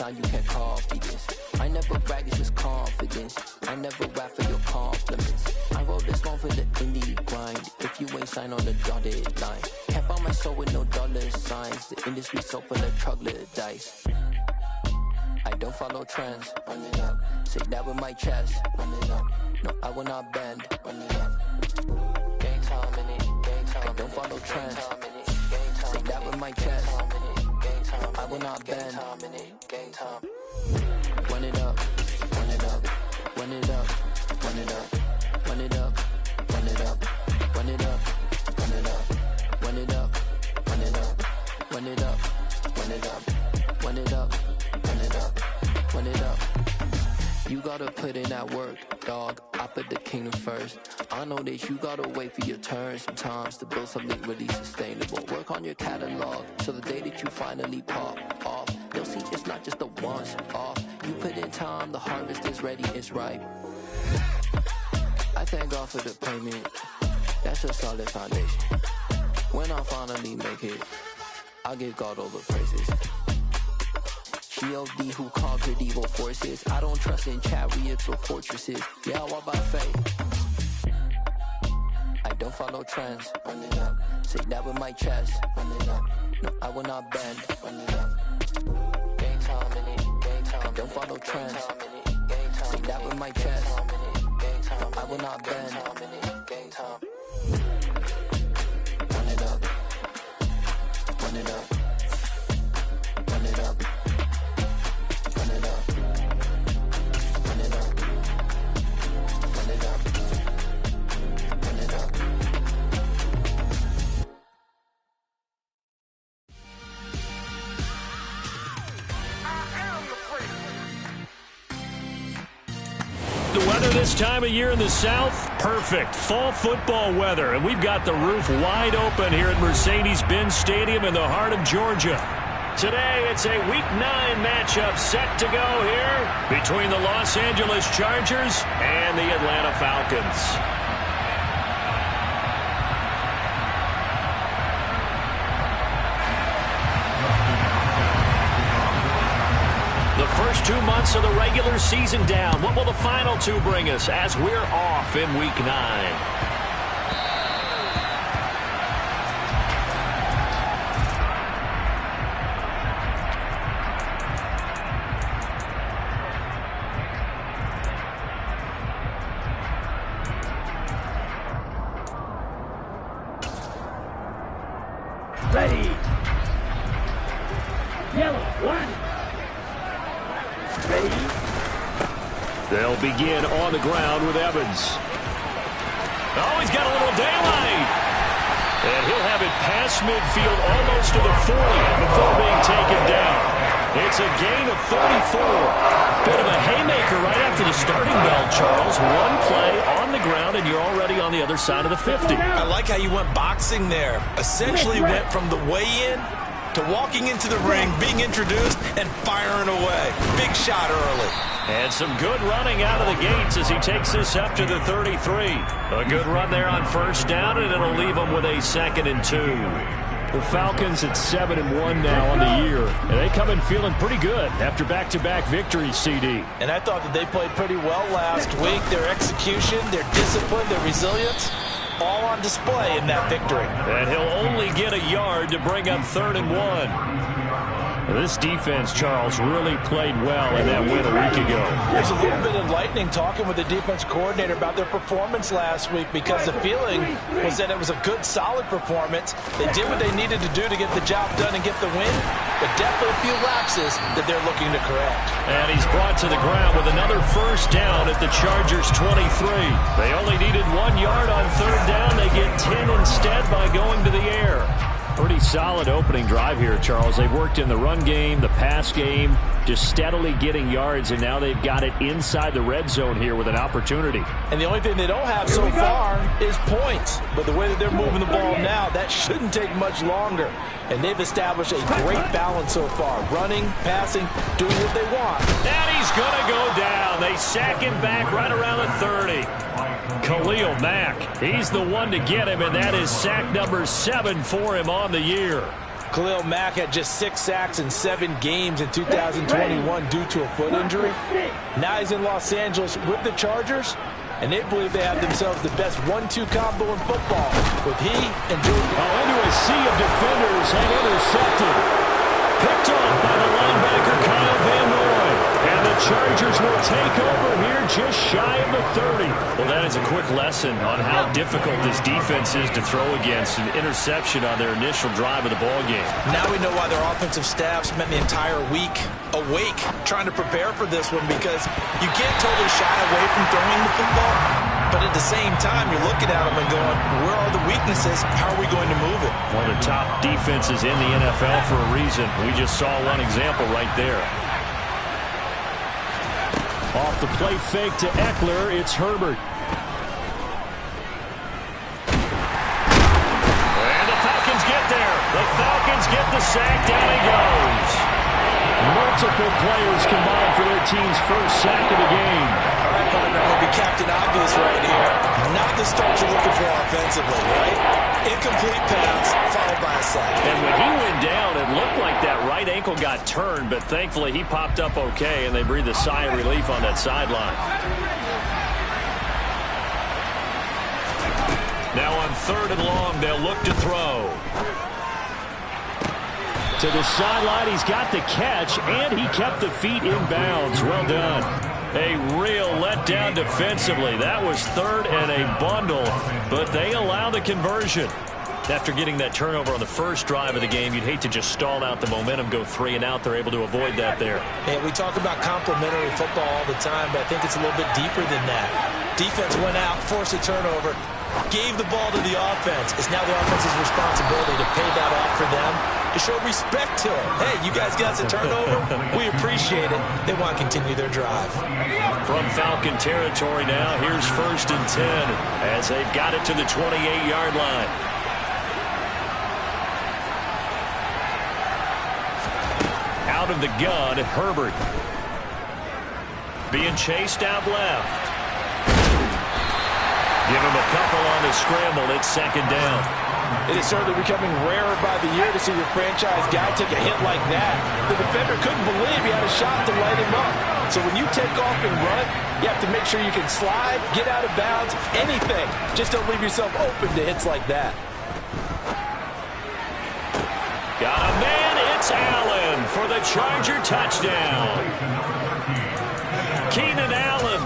you can't copy this. I never brag, it's just confidence. I never rap for your compliments. I wrote this one for the indie grind. If you ain't signed on the dotted line, can't buy my soul with no dollar signs. The industry so full of troglodytes. I don't follow trends. Run it up. Say that with my chest. Run it up. No, I will not bend. Run it up. Gang time in it. Gang time. I don't follow trends. Say that with my chest. I will not bend. Gang time. Run it up. Run it up. Run it up. Run it up. Run it up. Run it up. Run it up. Run it up. Run it up. Run it up. Run it up. Run it up. Run it up. Run it up. Run it up. You gotta put in that work, dog. I put the kingdom first. I know that you gotta wait for your turn sometimes to build something really sustainable. Work on your catalog, so the day that you finally pop off, you'll see it's not just a once off. You put in time, the harvest is ready, it's ripe. I thank God for the payment. That's a solid foundation. When I finally make it, I'll give God all the praises. G.O.D. who conquered evil forces. I don't trust in chariots or fortresses. Yeah, I walk by faith. I don't follow trends. Run it up. Say that with my chest. Run it up. No, I will not bend. Run it up. Gang time in it. Gang time. I don't follow trends. Say that with my chest. I will not bend. Gang time. Run it up. Run it up. Run it up. Run it up. Run it up. Run it up. Run it up. The weather this time of year in the South, perfect. Fall football weather, and we've got the roof wide open here at Mercedes-Benz Stadium in the heart of Georgia. Today, it's a Week 9 matchup set to go here between the Los Angeles Chargers and the Atlanta Falcons. The first 2 months of the regular season down. What will the final 2 bring us as we're off in Week 9? Ready. Yellow, 1. Ready. They'll begin on the ground with Evans. Oh, he's got a little daylight. And he'll have it past midfield almost to the 40 before being taken down. It's a gain of 34. Bit of a haymaker right after the starting bell, Charles. One play on the ground, and you're already on the other side of the 50. I like how you went boxing there. Essentially went from the weigh-in to walking into the ring, being introduced, and firing away. Big shot early. And some good running out of the gates as he takes this up to the 33. A good run there on first down, and it'll leave him with a 2nd and 2. The Falcons at 7-1 now on the year, and they come in feeling pretty good after back-to-back victories, CD. And I thought that they played pretty well last week. Their execution, their discipline, their resilience, all on display in that victory. And he'll only get a yard to bring up 3rd and 1. This defense, Charles, really played well in that win a week ago. It was a little bit enlightening talking with the defense coordinator about their performance last week, because the feeling was that it was a good, solid performance. They did what they needed to do to get the job done and get the win, but definitely a few lapses that they're looking to correct. And he's brought to the ground with another first down at the Chargers' 23. They only needed 1 yard on 3rd down. They get 10 instead by going to the air. Pretty solid opening drive here, Charles. They've worked in the run game, the pass game, just steadily getting yards, and now they've got it inside the red zone here with an opportunity. And the only thing they don't have so far is points. But the way that they're moving the ball now, that shouldn't take much longer. And they've established a great balance so far. Running, passing, doing what they want. And he's going to go down. They sack him back right around the 30. Khalil Mack, he's the one to get him, and that is sack number 7 for him on the year. Khalil Mack had just 6 sacks in 7 games in 2021 due to a foot injury. Now he's in Los Angeles with the Chargers, and they believe they have themselves the best 1-2 combo in football with he and Jordan. Into a sea of defenders and intercepted. Picked off by the linebacker Kyle Van Noy. And the Chargers will take over here just shy of the 30. Well, that is a quick lesson on how difficult this defense is to throw against. An interception on their initial drive of the ball game. Now we know why their offensive staff spent the entire week awake trying to prepare for this one, because you can't totally shy away from throwing the football. But at the same time, you're looking at them and going, where are the weaknesses? How are we going to move it? One of the top defenses in the NFL for a reason. We just saw one example right there. Off the play fake to Eckler, it's Herbert. And the Falcons get there. The Falcons get the sack. Down he goes. Multiple players combined for their team's first sack of the game. All right, partner, I'm going to be Captain Obvious right here. Not the start you're looking for offensively, right? Incomplete pass, followed by a sack. And when he went down, it looked like that right ankle got turned, but thankfully he popped up okay, and they breathed a sigh of relief on that sideline. Now on 3rd and long, they'll look to throw. To the sideline, he's got the catch, and he kept the feet in bounds. Well done. A real letdown defensively. That was 3rd and a bundle, but they allow the conversion. After getting that turnover on the first drive of the game, you'd hate to just stall out the momentum, go 3 and out. They're able to avoid that there. Yeah, we talk about complementary football all the time, but I think it's a little bit deeper than that. Defense went out, forced a turnover, gave the ball to the offense. It's now the offense's responsibility to pay that off for them, to show respect to them. Hey, you guys got a turnover? We appreciate it. They want to continue their drive. From Falcon territory now, here's 1st and 10 as they've got it to the 28-yard line. Out of the gun, Herbert. Being chased out left. Give him a couple on the scramble. It's 2nd down. It is certainly becoming rarer by the year to see your franchise guy take a hit like that. The defender couldn't believe he had a shot to light him up. So when you take off and run, you have to make sure you can slide, get out of bounds, anything. Just don't leave yourself open to hits like that. Got a man. It's Allen for the Charger touchdown. Keenan Allen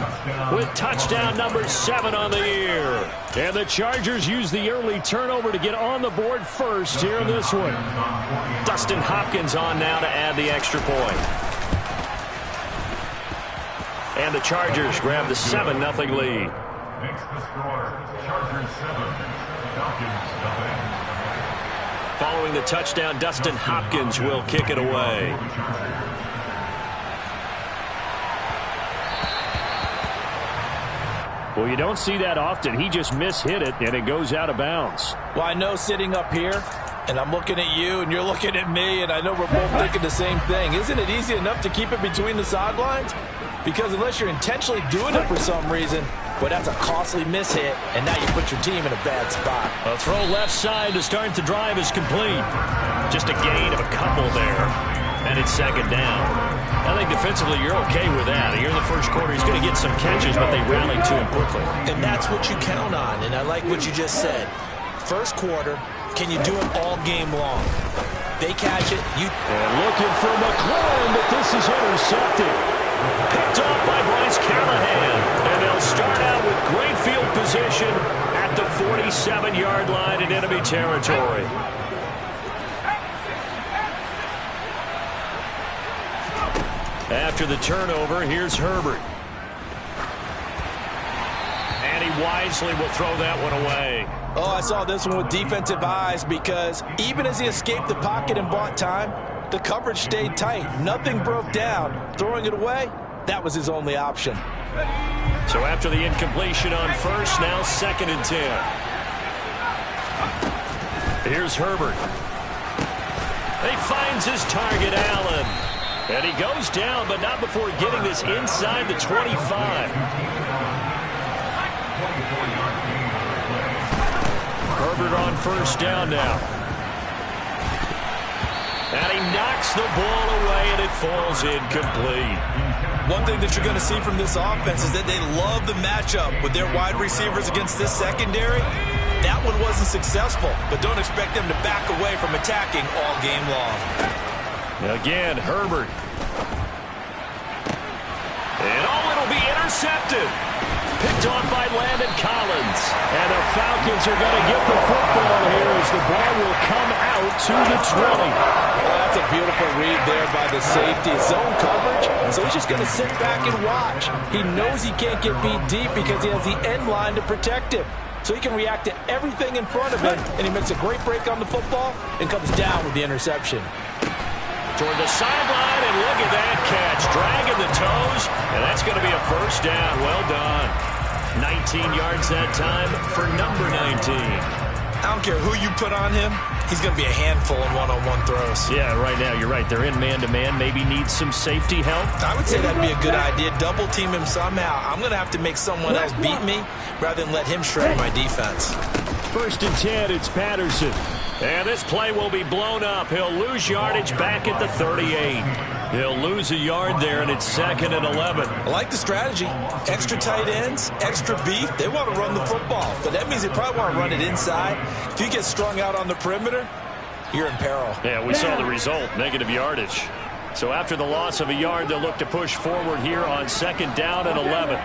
with touchdown number 7 on the year. And the Chargers use the early turnover to get on the board first here in this one. Dustin Hopkins on now to add the extra point. And the Chargers grab the 7-0 lead. Makes the score. Chargers 7, Falcons nothing. Following the touchdown, Dustin Hopkins will kick it away. Well, you don't see that often. He just mishit it, and it goes out of bounds. Well, I know sitting up here, and I'm looking at you, and you're looking at me, and I know we're both thinking the same thing. Isn't it easy enough to keep it between the sidelines? Because unless you're intentionally doing it for some reason, well, that's a costly mishit, and now you put your team in a bad spot. A throw left side to start the drive is complete. Just a gain of a couple there, and it's 2nd down. I think defensively you're okay with that. Here in the first quarter, he's going to get some catches, but they rallied to him quickly. And that's what you count on, and I like what you just said. First quarter, can you do it all game long? They catch it, you... And looking for McLaurin, but this is intercepted. Picked off by Bryce Callahan. And they'll start out with great field position at the 47-yard line in enemy territory. After the turnover, here's Herbert. And he wisely will throw that one away. Oh, I saw this one with defensive eyes, because even as he escaped the pocket and bought time, the coverage stayed tight. Nothing broke down. Throwing it away, that was his only option. So after the incompletion on first, now 2nd and 10. Here's Herbert. He finds his target, Allen. And he goes down, but not before getting this inside the 25. Herbert on 1st down now. And he knocks the ball away, and it falls incomplete. One thing that you're going to see from this offense is that they love the matchup with their wide receivers against this secondary. That one wasn't successful, but don't expect them to back away from attacking all game long. Again, Herbert. And it'll be intercepted. Picked on by Landon Collins. And the Falcons are going to get the football here as the ball will come out to the 20. That's a beautiful read there by the safety. Zone coverage, so he's just going to sit back and watch. He knows he can't get beat deep because he has the end line to protect him. So he can react to everything in front of him, and he makes a great break on the football and comes down with the interception. Toward the sideline, and look at that catch. Dragging the toes, and that's going to be a first down. Well done. 19 yards that time for number 19. I don't care who you put on him. He's going to be a handful in one-on-one throws. Yeah, right now, you're right. They're in man-to-man. Maybe needs some safety help. I would say that'd be a good idea. Double team him somehow. I'm going to have to make someone else beat me rather than let him shred my defense. 1st and 10, it's Patterson. And this play will be blown up. He'll lose yardage back at the 38. He'll lose a yard there, and it's 2nd and 11. I like the strategy. Extra tight ends, extra beef. They want to run the football, but that means they probably want to run it inside. If you get strung out on the perimeter, you're in peril. Yeah, we saw the result, negative yardage. So after the loss of a yard, they'll look to push forward here on 2nd down and 11.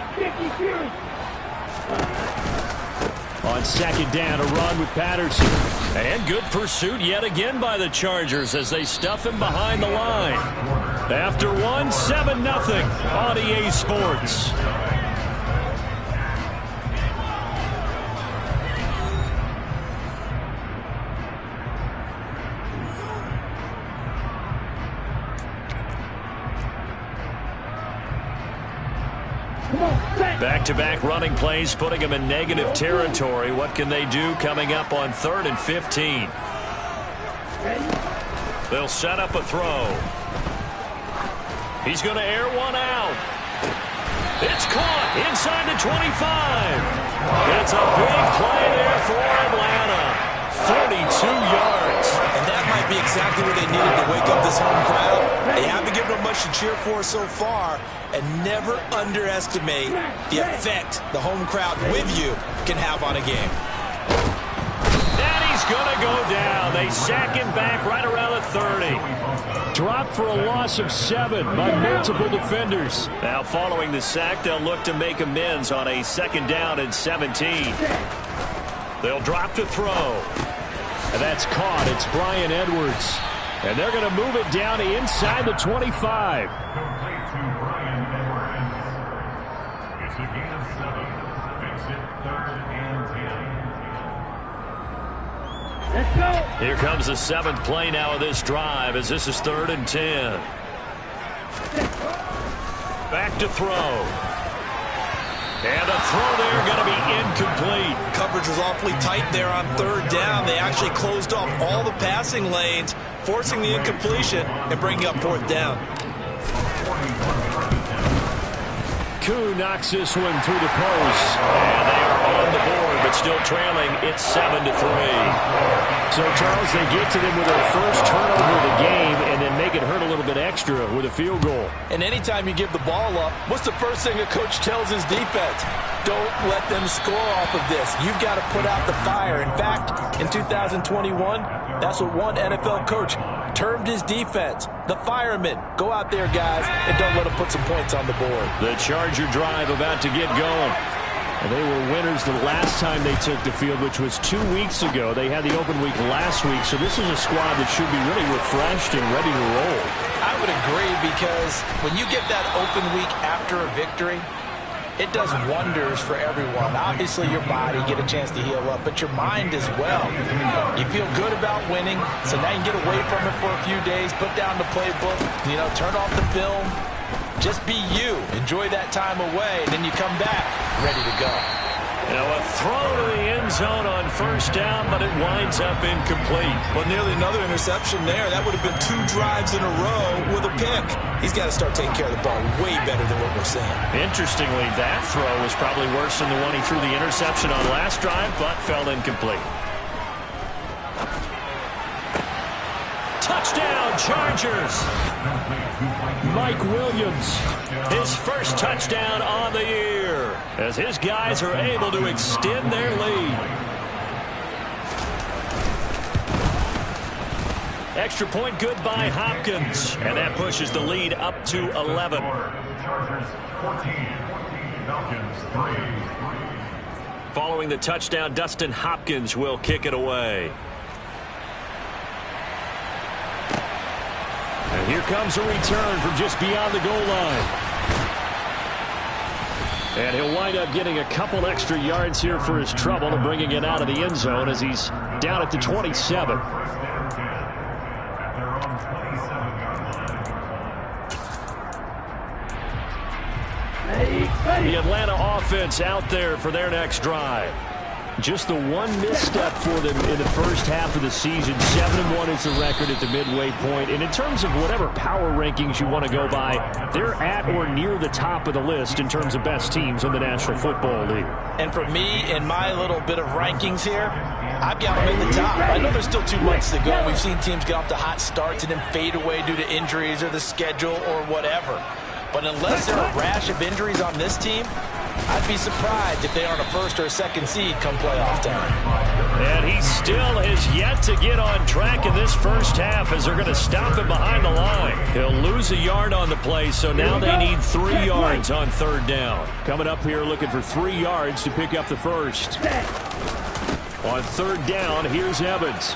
On 2nd down, a run with Patterson. And good pursuit yet again by the Chargers as they stuff him behind the line. After one, 7-0 on EA Sports. Back-to-back running plays, putting them in negative territory. What can they do coming up on 3rd and 15? They'll set up a throw. He's going to air one out. It's caught inside the 25. It's a big play there for Atlanta. 42 yards. And that might be exactly what they needed to wake up this home crowd. They haven't given them much to cheer for so far. And never underestimate the effect the home crowd with you can have on a game. And he's going to go down. They sack him back right around the 30. Dropped for a loss of 7 by multiple defenders. Now following the sack, they'll look to make amends on a 2nd down and 17. They'll drop to throw. And that's caught. It's Bryan Edwards. And they're going to move it down to inside the 25. It's a gain of 7. Makes it 3rd and 10. Let's go. Here comes the 7th play now of this drive as this is 3rd and 10. Back to throw. And a throw there going to be incomplete. Coverage was awfully tight there on 3rd down. They actually closed off all the passing lanes, forcing the incompletion and bringing up 4th down. Koo knocks this one through the post. And they are on the board, but still trailing. It's 7-3. So, Charles, they get to them with their first turnover of the game and then make it hurt a little bit extra with a field goal. And anytime you give the ball up, what's the first thing a coach tells his defense? Don't let them score off of this. You've got to put out the fire. In fact, in 2021, that's what one NFL coach termed his defense. The firemen. Go out there, guys, and don't let them put some points on the board. The Charger drive about to get going. And they were winners the last time they took the field, which was 2 weeks ago. They had the open week last week, so this is a squad that should be really refreshed and ready to roll. I would agree, because when you get that open week after a victory, it does wonders for everyone. Obviously, your body, get a chance to heal up, but your mind as well. You feel good about winning, so now you can get away from it for a few days, put down the playbook, turn off the film. Just be you. Enjoy that time away, and then you come back ready to go. Now a throw to the end zone on 1st down, but it winds up incomplete. Well, nearly another interception there. That would have been 2 drives in a row with a pick. He's got to start taking care of the ball way better than what we're seeing. Interestingly, that throw was probably worse than the one he threw the interception on last drive, but fell incomplete. Touchdown, the Chargers. Mike Williams, his first touchdown on the year, as his guys are able to extend their lead. Extra point good by Hopkins, and that pushes the lead up to 11. Chargers 14, Falcons 3. Following the touchdown, Dustin Hopkins will kick it away. And here comes a return from just beyond the goal line. And he'll wind up getting a couple extra yards here for his trouble and bringing it out of the end zone as he's down at the 27. The Atlanta offense out there for their next drive. Just the one misstep for them in the first half of the season. 7-1 is the record at the midway point. And in terms of whatever power rankings you want to go by, they're at or near the top of the list in terms of best teams in the National Football League. And for me, in my little bit of rankings here, I've got them in the top. I know there's still 2 months to go. We've seen teams get off to hot starts and then fade away due to injuries or the schedule or whatever. But unless there are a rash of injuries on this team, I'd be surprised if they aren't a first or a second seed come playoff time. And he still has yet to get on track in this first half as they're going to stop him behind the line. He'll lose a yard on the play, so now they need 3 yards on third down. Coming up here looking for 3 yards to pick up the first. On third down, here's Evans.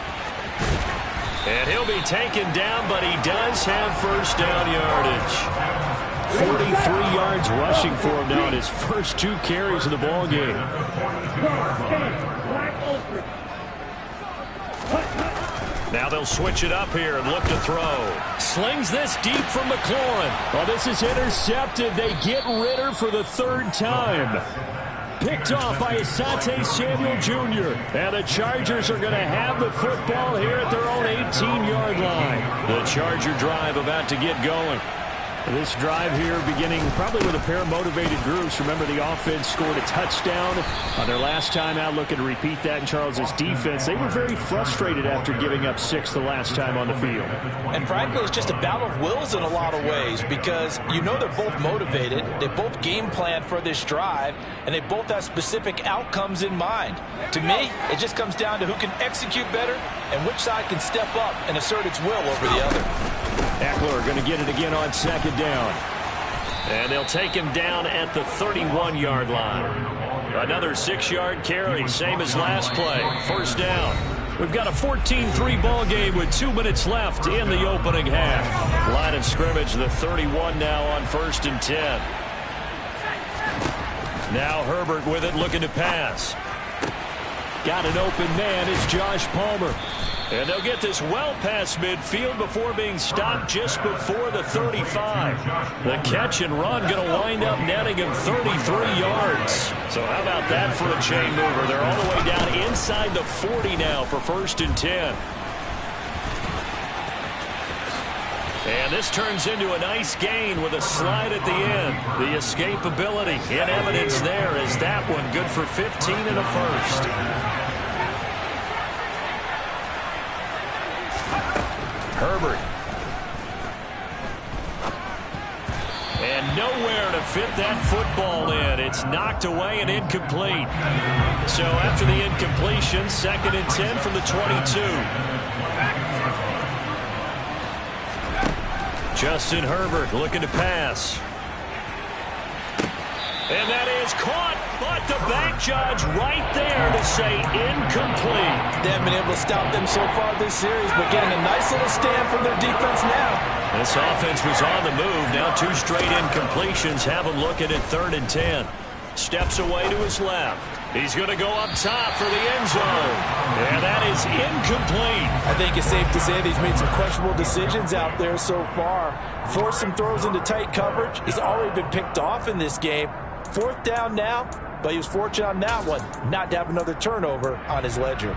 And he'll be taken down, but he does have first down yardage. 43 yards rushing for him now in his first 2 carries of the ball game. Now they'll switch it up here and look to throw. Slings this deep from McLaurin. Well, this is intercepted. They get Ritter for the 3rd time. Picked off by Asante Samuel Jr. And the Chargers are going to have the football here at their own 18-yard line. The Charger drive about to get going. This drive here beginning probably with a pair of motivated groups. Remember, the offense scored a touchdown on their last time out, looking to repeat that in Charles's defense. They were very frustrated after giving up 6 the last time on the field. And frankly, it's just a battle of wills in a lot of ways because you know they're both motivated. They both game plan for this drive, and they both have specific outcomes in mind. To me, it just comes down to who can execute better and which side can step up and assert its will over the other. Eckler going to get it again on 2nd down. And they'll take him down at the 31-yard line. Another 6-yard carry, same as last play. First down. We've got a 14-3 ball game with 2 minutes left in the opening half. Line of scrimmage, the 31 now on 1st and 10. Now Herbert with it, looking to pass. Got an open man is Josh Palmer. And they'll get this well past midfield before being stopped just before the 35. The catch and run going to wind up netting him 33 yards. So how about that for a chain mover? They're all the way down inside the 40 now for 1st and 10. And this turns into a nice gain with a slide at the end. The escapability in evidence there as that one good for 15 and a first. Herbert. And nowhere to fit that football in. It's knocked away and incomplete. So after the incompletion, 2nd and 10 from the 22. Justin Herbert looking to pass. And that is caught, but the bank judge right there to say incomplete. They haven't been able to stop them so far this series, but getting a nice little stand from their defense now. This offense was on the move. Now 2 straight incompletions have him looking at 3rd and 10. Steps away to his left. He's going to go up top for the end zone. And that is incomplete. I think it's safe to say that he's made some questionable decisions out there so far. Forced some throws into tight coverage. He's already been picked off in this game. 4th down now, but he was fortunate on that one not to have another turnover on his ledger.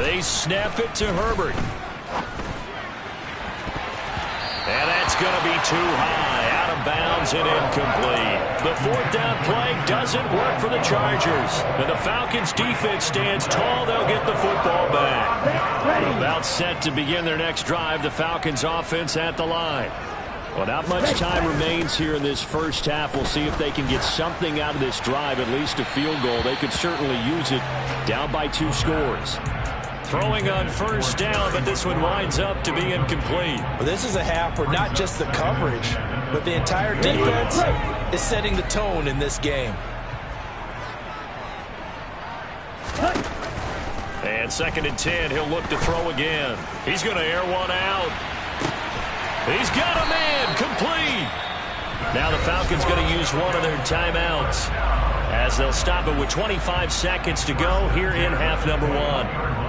They snap it to Herbert. And that's going to be too high. Out of of bounds and incomplete. The fourth down play doesn't work for the Chargers. And the Falcons defense stands tall. They'll get the football back. About set to begin their next drive. The Falcons offense at the line. Well, not much time remains here in this first half. We'll see if they can get something out of this drive, at least a field goal. They could certainly use it, down by 2 scores. Throwing on first down, but this one winds up to be incomplete. Well, this is a half where not just the coverage, but the entire defense is setting the tone in this game. And 2nd and 10, he'll look to throw again. He's going to air one out. He's got a man, complete. Now the Falcons going to use one of their timeouts as they'll stop it with 25 seconds to go here in half number 1.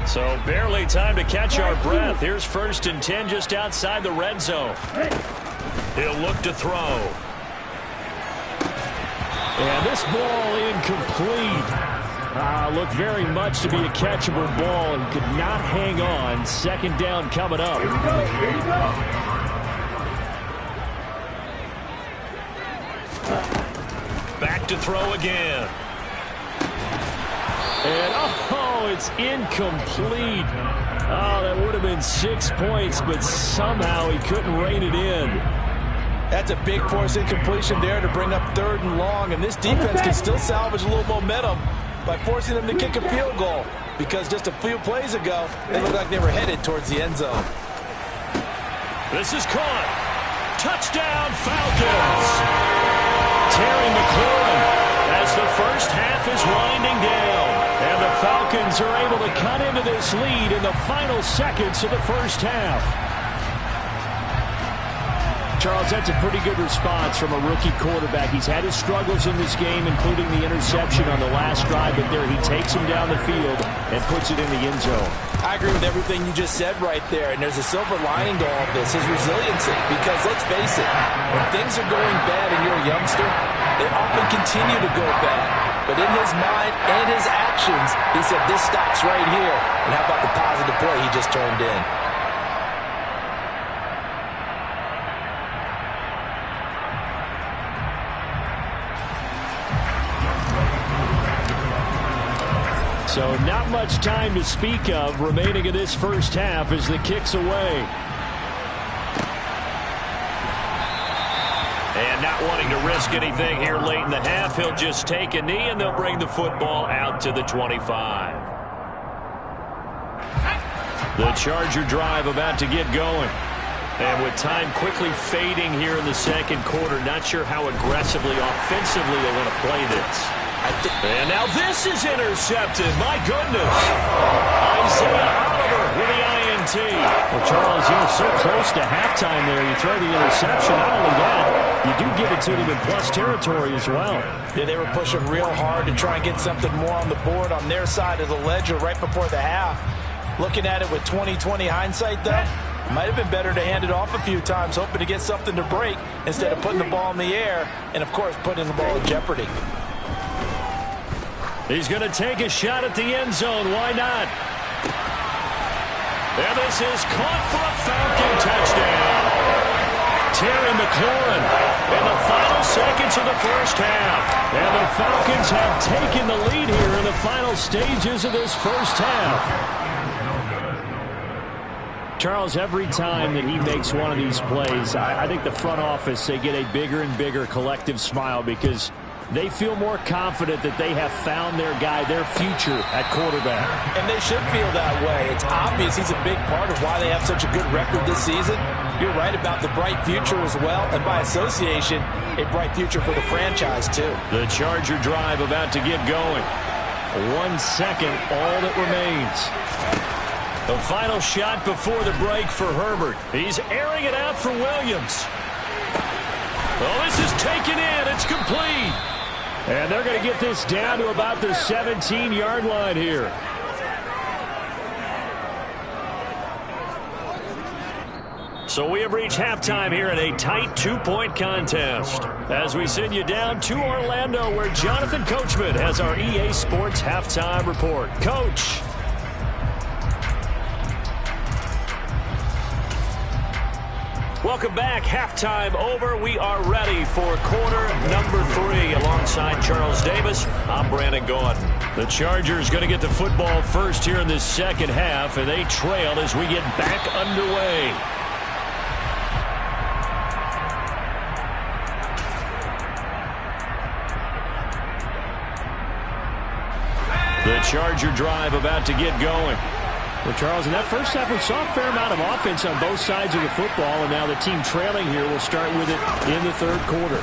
So barely time to catch our breath. Here's 1st and 10 just outside the red zone. He'll look to throw. And this ball incomplete. Looked very much to be a catchable ball and could not hang on. 2nd down coming up. Here we go. Back to throw again. And, it's incomplete. That would have been 6 points, but somehow he couldn't rein it in. That's a big force incompletion there to bring up 3rd and long, and this defense can still salvage a little momentum by forcing them to kick a field goal, because just a few plays ago, they looked like they were headed towards the end zone. This is caught. Touchdown, Falcons. Terry McLaurin as the first half is winding down. And the Falcons are able to cut into this lead in the final seconds of the first half. Charles, that's a pretty good response from a rookie quarterback. He's had his struggles in this game, including the interception on the last drive, but there he takes him down the field and puts it in the end zone. I agree with everything you just said right there, and there's a silver lining to all of this, his resiliency, because let's face it, when things are going bad and you're a youngster, they often continue to go bad. But in his mind and his actions, he said, this stops right here. And how about the positive play he just turned in? So not much time to speak of remaining in this first half as the kick's away. And not wanting to risk anything here late in the half, he'll just take a knee and they'll bring the football out to the 25. The Charger drive about to get going. And with time quickly fading here in the second quarter, not sure how aggressively, offensively they want to play this. And now this is intercepted. My goodness. Isaiah Oliver with the INT. Well, Charles, you're so close to halftime there. You throw the interception. Not only that, you do give it to them in plus territory as well. Yeah, they were pushing real hard to try and get something more on the board on their side of the ledger right before the half. Looking at it with 20/20 hindsight, though, it might have been better to hand it off a few times, hoping to get something to break instead of putting the ball in the air and, of course, putting the ball in jeopardy. He's going to take a shot at the end zone. Why not? And this is caught for a Falcon touchdown. Terry McLaurin in the final seconds of the first half. And the Falcons have taken the lead here in the final stages of this first half. Charles, every time that he makes one of these plays, I think the front office, they get a bigger and bigger collective smile because they feel more confident that they have found their guy, their future at quarterback. And they should feel that way. It's obvious he's a big part of why they have such a good record this season. You're right about the bright future as well, and by association, a bright future for the franchise too. The Charger drive about to get going. 1 second, all that remains. The final shot before the break for Herbert. He's airing it out for Williams. Oh, this is taken in. It's complete. And they're going to get this down to about the 17-yard line here. So we have reached halftime here in a tight 2-point contest. As we send you down to Orlando, where Jonathan Coachman has our EA Sports halftime report. Coach. Welcome back. Halftime over. We are ready for quarter number 3. Alongside Charles Davis, I'm Brandon Gaudin. The Chargers going to get the football first here in this second half, and they trail as we get back underway. The Charger drive about to get going. Well, Charles, in that first half, we saw a fair amount of offense on both sides of the football, and now the team trailing here will start with it in the third quarter.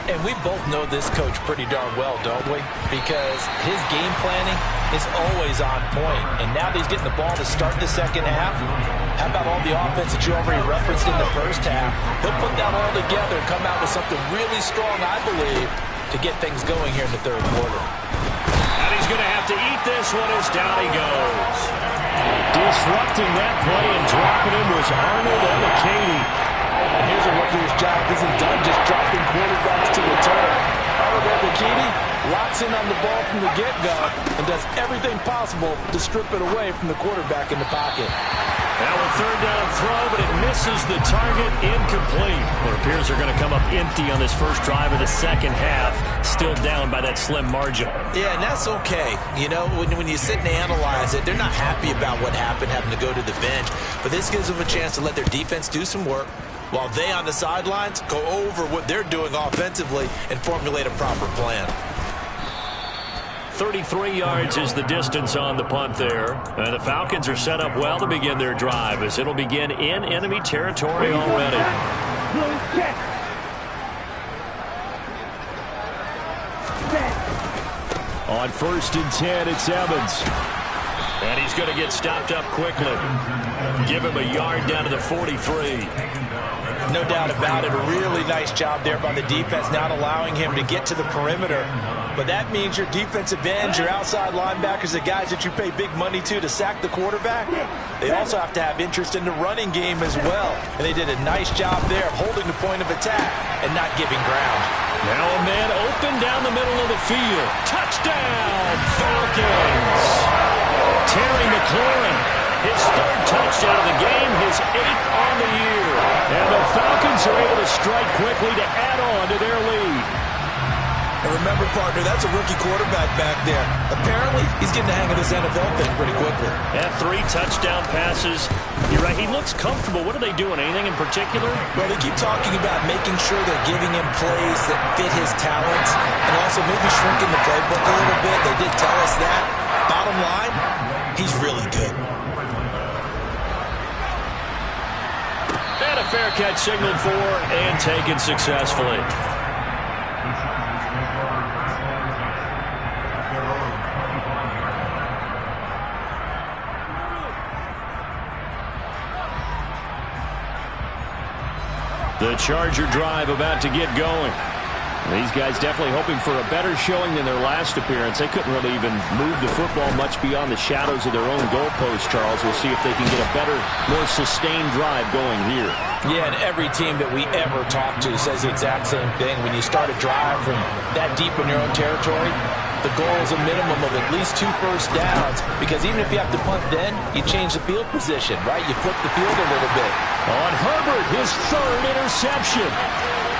And we both know this coach pretty darn well, don't we? Because his game planning is always on point. And now that he's getting the ball to start the second half, how about all the offense that you already referenced in the first half? He'll put that all together and come out with something really strong, I believe, to get things going here in the third quarter. And he's going to have to eat this one as down he goes. Disrupting that play and dropping him was Arnold Ebiketie. And here's a rookie whose job isn't done just dropping quarterbacks to return. Arnold Ebiketie locks in on the ball from the get-go and does everything possible to strip it away from the quarterback in the pocket. Now a third down throw, but it misses the target, incomplete. Well, it appears they're going to come up empty on this first drive of the second half, still down by that slim margin. Yeah, and that's okay. You know, when you sit and analyze it, they're not happy about what happened, having to go to the bench. But this gives them a chance to let their defense do some work while they on the sidelines go over what they're doing offensively and formulate a proper plan. 33 yards is the distance on the punt there. And the Falcons are set up well to begin their drive, as it'll begin in enemy territory already. On 1st and 10, it's Evans. And he's going to get stopped up quickly. Give him a yard down to the 43. No doubt about it. A really nice job there by the defense, not allowing him to get to the perimeter. But that means your defensive ends, your outside linebackers, the guys that you pay big money to sack the quarterback, they also have to have interest in the running game as well. And they did a nice job there of holding the point of attack and not giving ground. Now a man open down the middle of the field. Touchdown, Falcons! Terry McLaurin, his 3rd touchdown of the game, his 8th on the year. And the Falcons are able to strike quickly to add on to their lead. And remember, partner, that's a rookie quarterback back there. Apparently, he's getting the hang of this NFL thing pretty quickly. Yeah, 3 touchdown passes. You're right, he looks comfortable. What are they doing? Anything in particular? Well, they keep talking about making sure they're giving him plays that fit his talents and also maybe shrinking the playbook a little bit. They did tell us that. Bottom line, he's really good. And a fair catch signaled for and taken successfully. The Charger drive about to get going. These guys definitely hoping for a better showing than their last appearance. They couldn't really even move the football much beyond the shadows of their own goalpost, Charles. We'll see if they can get a better, more sustained drive going here. Yeah, and every team that we ever talk to says the exact same thing. When you start a drive from that deep in your own territory, the goal is a minimum of at least 2 first downs, because even if you have to punt then, you change the field position, right? You flip the field a little bit. On Herbert, his 3rd interception.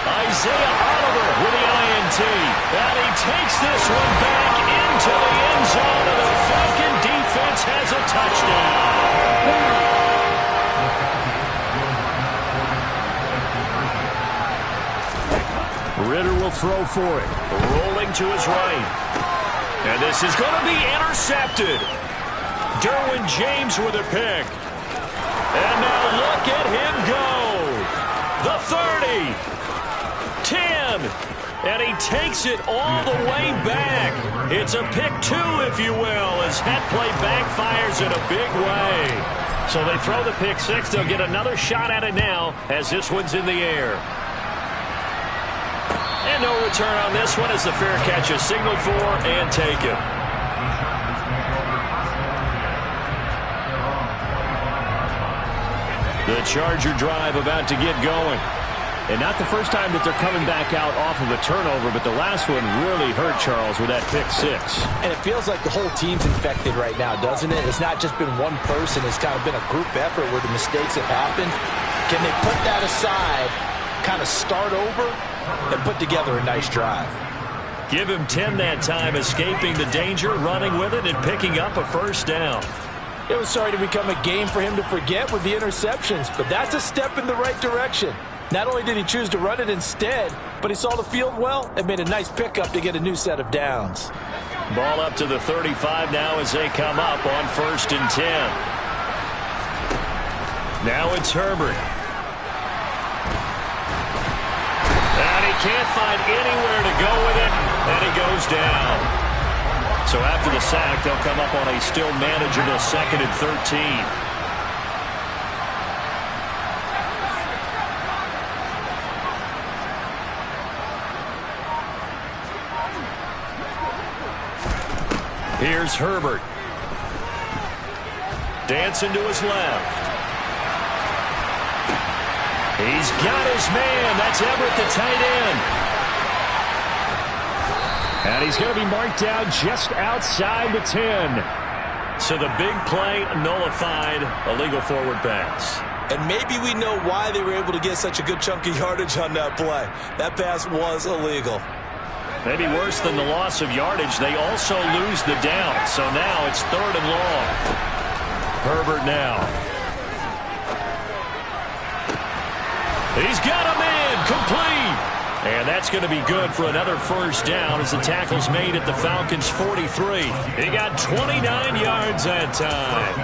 Isaiah Oliver with the INT. And he takes this one back into the end zone, and the Falcon defense has a touchdown. Ritter will throw for it. Rolling to his right. And this is going to be intercepted. Derwin James with a pick. And now look at him go. The 30. 10. And he takes it all the way back. It's a pick 2, if you will, as that play backfires in a big way. So they throw the pick 6. They'll get another shot at it now as this one's in the air. And no return on this one as the fair catch is signaled for and taken. The Charger drive about to get going. And not the first time that they're coming back out off of a turnover, but the last one really hurt Charles with that pick six. And it feels like the whole team's infected right now, doesn't it? It's not just been one person. It's kind of been a group effort where the mistakes have happened. Can they put that aside, kind of start over, and put together a nice drive? Give him 10 that time, escaping the danger, running with it, and picking up a first down. It was starting to become a game for him to forget with the interceptions, but that's a step in the right direction. Not only did he choose to run it instead, but he saw the field well and made a nice pickup to get a new set of downs. Ball up to the 35 now as they come up on 1st and 10. Now it's Herbert. And he can't find anywhere to go with it, and he goes down. So after the sack, they'll come up on a still manageable 2nd and 13. Here's Herbert. Dancing to his left. He's got his man. That's Everett, the tight end. And he's going to be marked down just outside the 10. So the big play nullified, a legal forward pass. And maybe we know why they were able to get such a good chunk of yardage on that play. That pass was illegal. Maybe worse than the loss of yardage, they also lose the down. So now it's 3rd and long. Herbert now. He's got a man, complete. And that's going to be good for another first down as the tackle's made at the Falcons' 43. He got 29 yards that time.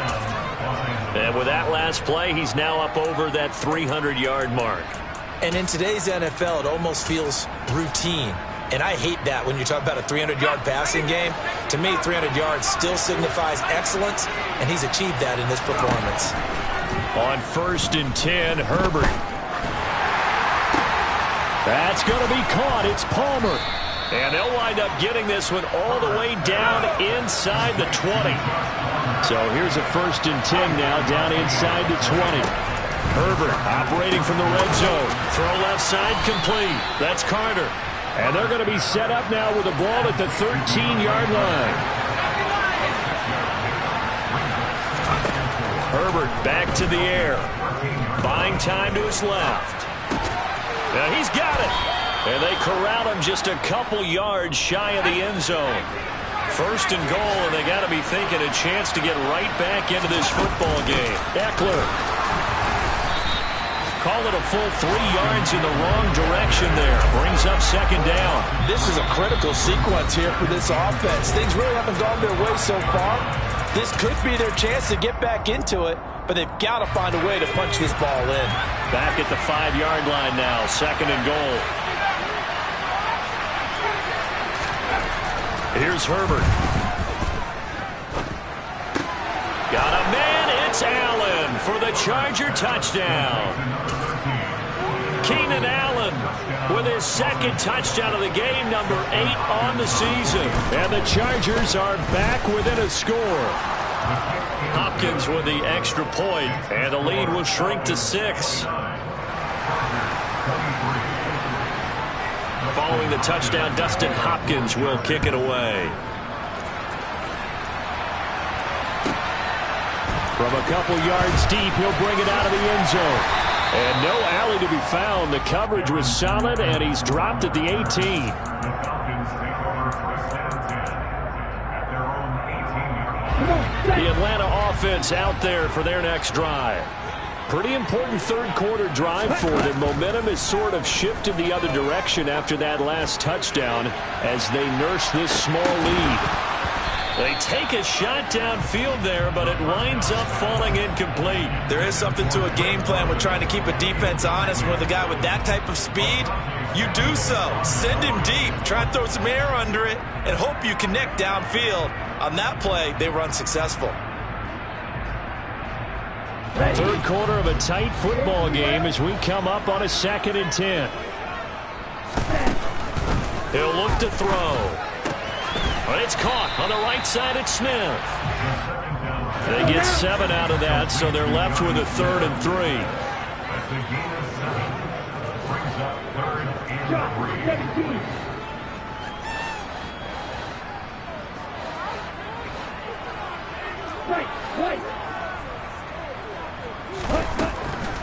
And with that last play, he's now up over that 300-yard mark. And in today's NFL, it almost feels routine. And I hate that when you talk about a 300-yard passing game. To me, 300 yards still signifies excellence, and he's achieved that in this performance. On 1st and 10, Herbert. That's going to be caught. It's Palmer. And they'll wind up getting this one all the way down inside the 20. So here's a 1st and 10 now down inside the 20. Herbert operating from the red zone. Throw left side complete. That's Carter. And they're going to be set up now with the ball at the 13-yard line. Herbert back to the air. Buying time to his left. Now he's got it. And they corral him just a couple yards shy of the end zone. 1st and goal, and they got to be thinking a chance to get right back into this football game. Eckler. Call it a full 3 yards in the wrong direction there. Brings up 2nd down. This is a critical sequence here for this offense. Things really haven't gone their way so far. This could be their chance to get back into it, but they've got to find a way to punch this ball in. Back at the 5-yard line now. 2nd and goal. Here's Herbert. Got a man. It's Allen for the Charger touchdown. Keenan Allen with his 2nd touchdown of the game, number 8 on the season. And the Chargers are back within a score. Hopkins with the extra point, and the lead will shrink to 6. Following the touchdown, Dustin Hopkins will kick it away. From a couple yards deep, he'll bring it out of the end zone. And no alley to be found. The coverage was solid, and he's dropped at the 18. The Atlanta offense out there for their next drive. Pretty important 3rd quarter drive for them. Momentum has sort of shifted the other direction after that last touchdown as they nurse this small lead. They take a shot downfield there, but it winds up falling incomplete. There is something to a game plan with trying to keep a defense honest. And with a guy with that type of speed, you do so. Send him deep. Try and throw some air under it and hope you connect downfield. On that play, they were unsuccessful. 3rd quarter of a tight football game as we come up on a 2nd and 10. He'll look to throw. But it's caught on the right side at Smith. They They get 7 out of that, so they're left with a 3rd and 3. As the gain of 7 brings up 3rd and 3.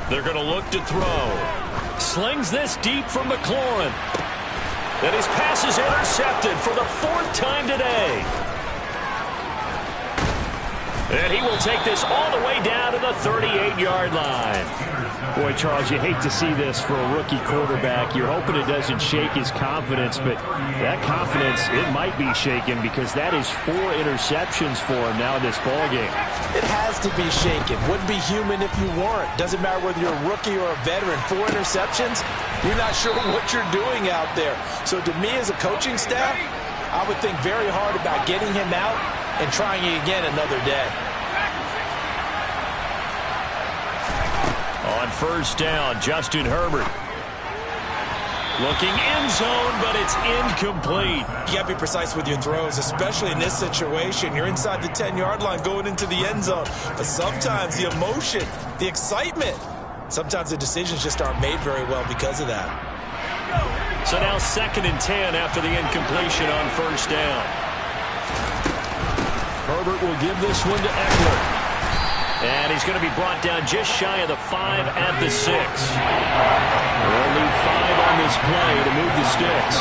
They're going to look to throw. Slings this deep from McLaurin. And his pass is intercepted for the 4th time today. And he will take this all the way down to the 38-yard line. Boy, Charles, you hate to see this for a rookie quarterback. You're hoping it doesn't shake his confidence, but that confidence, it might be shaken because that is 4 interceptions for him now in this ballgame. It has to be shaken. Wouldn't be human if you weren't. Doesn't matter whether you're a rookie or a veteran. 4 interceptions, you're not sure what you're doing out there. So to me as a coaching staff, I would think very hard about getting him out and trying it again another day. On 1st down, Justin Herbert. Looking end zone, but it's incomplete. You got to be precise with your throws, especially in this situation. You're inside the 10-yard line going into the end zone. But sometimes the emotion, the excitement, sometimes the decisions just aren't made very well because of that. So now 2nd and 10 after the incompletion on 1st down. Herbert will give this one to Eckler. And he's going to be brought down just shy of the 5 at the 6. Only 5 on this play to move the sticks.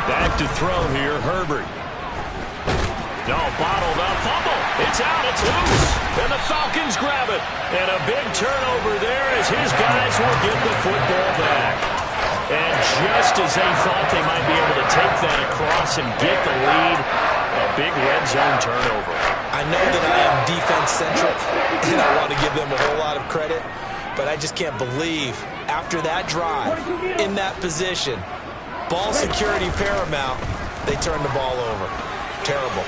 Back to throw here, Herbert. No, bottled up, fumble. It's out, it's loose. And the Falcons grab it. And a big turnover there as his guys will get the football back. And just as they thought they might be able to take that across and get the lead, a big red zone turnover. I know that I am defense-centric, and I want to give them a whole lot of credit, but I just can't believe after that drive, in that position, ball security paramount, they turned the ball over. Terrible.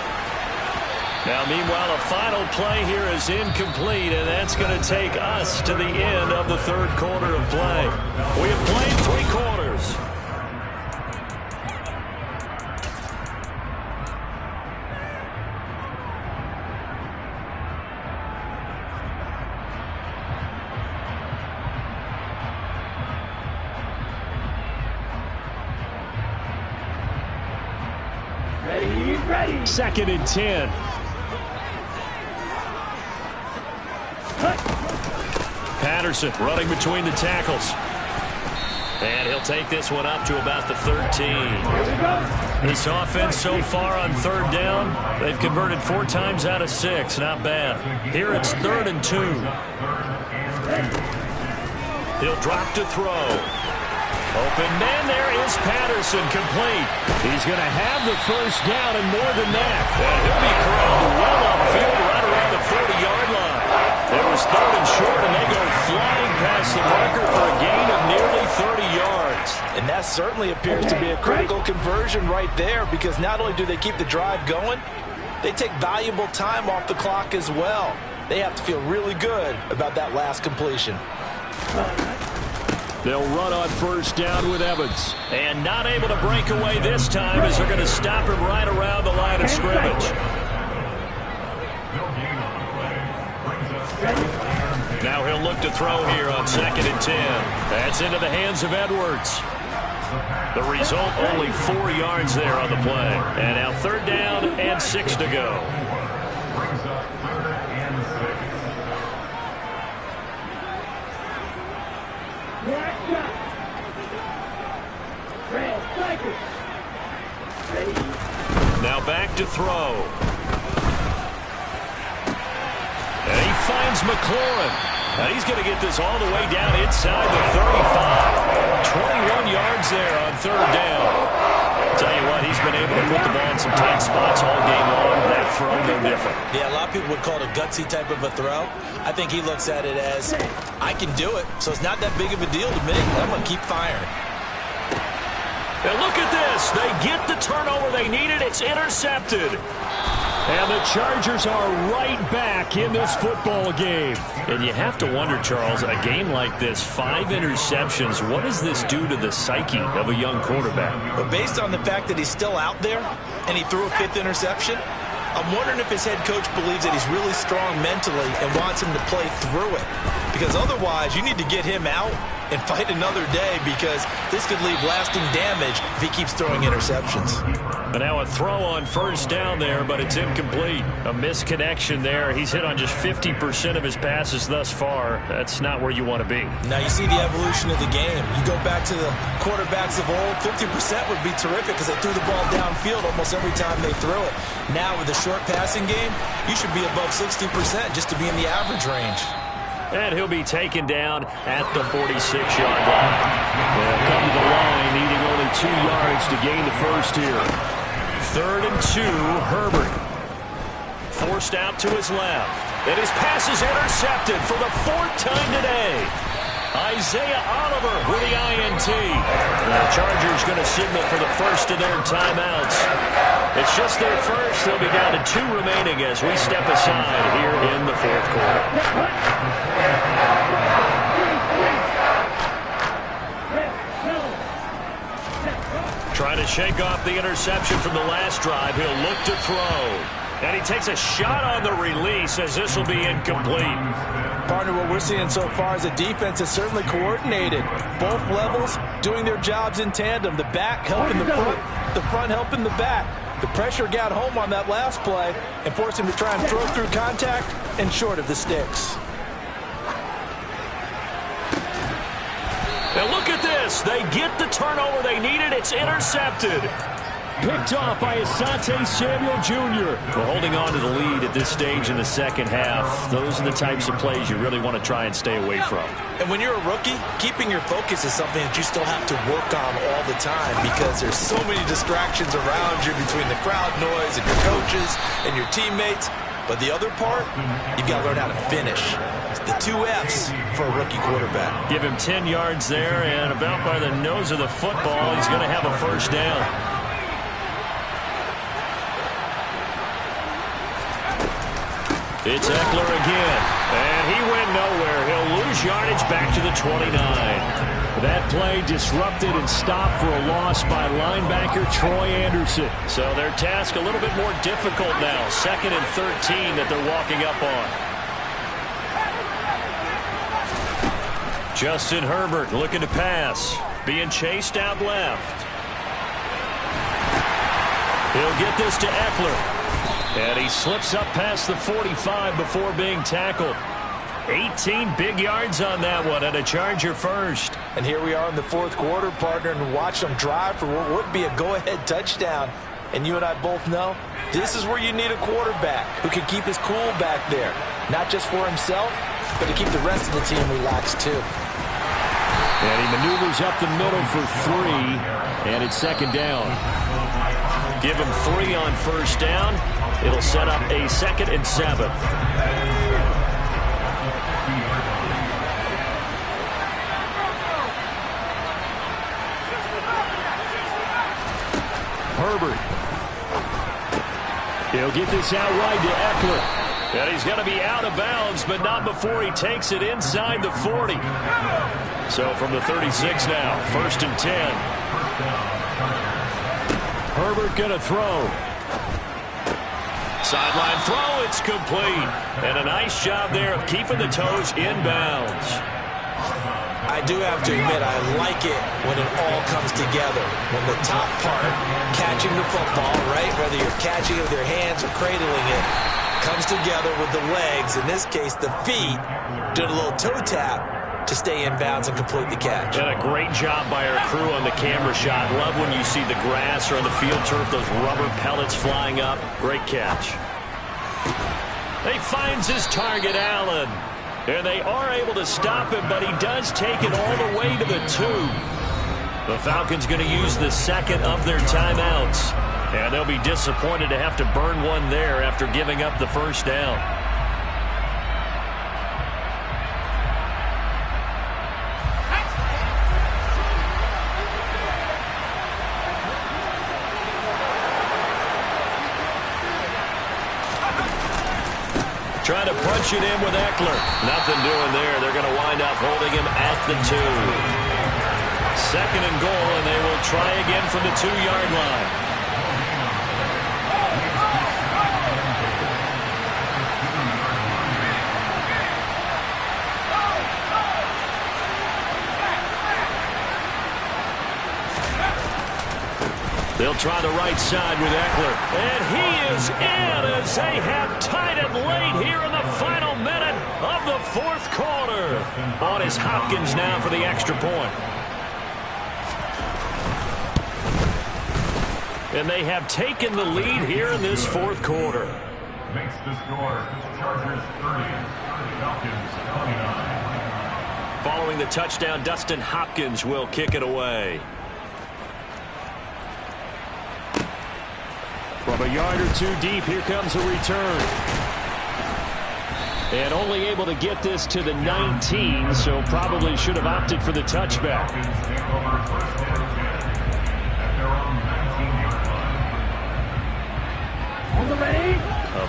Now, meanwhile, a final play here is incomplete, and that's going to take us to the end of the 3rd quarter of play. We have played 3 quarters. Ready. 2nd and 10. Patterson running between the tackles. And he'll take this one up to about the 13. This offense so far on 3rd down, they've converted 4 times out of 6. Not bad. Here it's 3rd and 2. He'll drop to throw. Open man, there is Patterson, complete. He's going to have the 1st down and more than that. And he'll be corralled well upfield right around the 40-yard line. It was 3rd and short, and they go flying past the marker for a gain of nearly 30 yards. And that certainly appears to be a critical conversion right there, because not only do they keep the drive going, they take valuable time off the clock as well. They have to feel really good about that last completion. They'll run on 1st down with Evans. And not able to break away this time as they're going to stop him right around the line of scrimmage. Now he'll look to throw here on 2nd and 10. That's into the hands of Edwards. The result, only 4 yards there on the play. And now 3rd down and 6 to go. Brings up 3rd and 6. Now back to throw. And he finds McLaurin. And he's going to get this all the way down inside the 35. 21 yards there on 3rd down. Tell you what, he's been able to put the ball in some tight spots all game long. That throw, no different. Yeah, a lot of people would call it a gutsy type of a throw. I think he looks at it as, I can do it, so it's not that big of a deal to me. I'm going to keep firing. And look at this. They get the turnover they needed. It's intercepted. And the Chargers are right back in this football game. And you have to wonder, Charles, a game like this, 5 interceptions, what does this do to the psyche of a young quarterback? But based on the fact that he's still out there and he threw a 5th interception, I'm wondering if his head coach believes that he's really strong mentally and wants him to play through it. Because otherwise, you need to get him out and fight another day, because this could leave lasting damage if he keeps throwing interceptions. But now a throw on first down there, but it's incomplete. A misconnection there. He's hit on just 50% of his passes thus far. That's not where you want to be. Now you see the evolution of the game. You go back to the quarterbacks of old, 50% would be terrific because they threw the ball downfield almost every time they threw it. Now with the short passing game, you should be above 60% just to be in the average range. And he'll be taken down at the 46-yard line. They'll come to the line, needing only 2 yards to gain the first here. 3rd and 2, Herbert. Forced out to his left. And his pass is intercepted for the 4th time today. Isaiah Oliver with the INT. The Chargers going to signal for the first of their timeouts. It's just their first. They'll be down to 2 remaining as we step aside here in the 4th quarter. Trying to shake off the interception from the last drive. He'll look to throw. And he takes a shot on the release as this will be incomplete. Partner, what we're seeing so far is a defense is certainly coordinated. Both levels doing their jobs in tandem. The back helping the front helping the back. The pressure got home on that last play and forced him to try and throw through contact and short of the sticks. Now look at this. They get the turnover they needed. It's intercepted. Picked off by Asante Samuel Jr. Well, holding on to the lead at this stage in the second half, those are the types of plays you really want to try and stay away from. And when you're a rookie, keeping your focus is something that you still have to work on all the time, because there's so many distractions around you between the crowd noise and your coaches and your teammates. But the other part, you've got to learn how to finish. It's the 2 F's for a rookie quarterback. Give him 10 yards there, and about by the nose of the football, he's going to have a first down. It's Eckler again, and he went nowhere. He'll lose yardage back to the 29. That play disrupted and stopped for a loss by linebacker Troy Anderson. So their task a little bit more difficult now. 2nd and 13 that they're walking up on. Justin Herbert looking to pass. Being chased out left. He'll get this to Eckler. And he slips up past the 45 before being tackled. 18 big yards on that one, and a Charger first. And here we are in the 4th quarter, partner, and watch them drive for what would be a go-ahead touchdown. And you and I both know this is where you need a quarterback who can keep his cool back there. Not just for himself, but to keep the rest of the team relaxed too. And he maneuvers up the middle for 3, and it's 2nd down. Give him 3 on first down. It'll set up a 2nd and 7. Herbert. He'll get this out wide to Eckler. And he's going to be out of bounds, but not before he takes it inside the 40. So from the 36 now, 1st and 10. Herbert going to throw. Sideline throw, it's complete. And a nice job there of keeping the toes inbounds. I do have to admit, I like it when it all comes together. When the top part, catching the football, right, whether you're catching it with your hands or cradling it, comes together with the legs, in this case the feet, doing a little toe tap to stay in bounds and complete the catch. And a great job by our crew on the camera shot. Love when you see the grass or on the field turf, those rubber pellets flying up. Great catch. He finds his target, Allen. And they are able to stop him, but he does take it all the way to the 2. The Falcons going to use the 2nd of their timeouts. And they'll be disappointed to have to burn one there after giving up the first down. Trying to punch it in with Eckler. Nothing doing there. They're going to wind up holding him at the 2. 2nd and goal, and they will try again from the 2-yard line. They'll try the right side with Eckler. And he is in as they have tied it late here in the final minute of the 4th quarter. On is Hopkins now for the extra point. And they have taken the lead here in this 4th quarter. Makes the score Chargers 30, Falcons 29. Following the touchdown, Dustin Hopkins will kick it away. From a yard or 2 deep, here comes a return. And only able to get this to the 19, so probably should have opted for the touchback.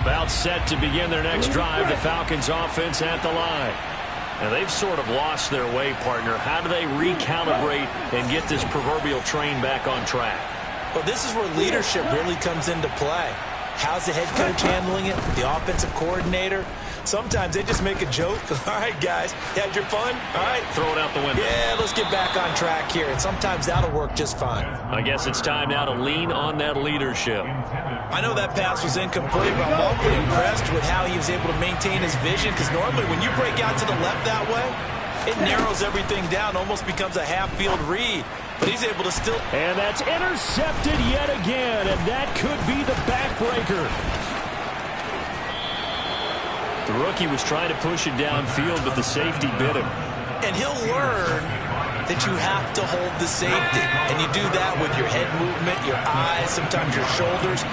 About set to begin their next drive, the Falcons offense at the line. And they've sort of lost their way, partner. How do they recalibrate and get this proverbial train back on track? Well, this is where leadership really comes into play. How's the head coach handling it? The offensive coordinator? Sometimes they just make a joke. All right, guys, you had your fun? All right. Throw it out the window. Yeah, let's get back on track here. And sometimes that'll work just fine. I guess it's time now to lean on that leadership. I know that pass was incomplete, but I'm awfully impressed with how he was able to maintain his vision, because normally when you break out to the left that way, it narrows everything down, almost becomes a half-field read. But he's able to still... And that's intercepted yet again, and that could be the backbreaker. The rookie was trying to push it downfield, but the safety bit him. And he'll learn that you have to hold the safety. And you do that with your head movement, your eyes, sometimes your shoulders.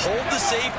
Hold the safety.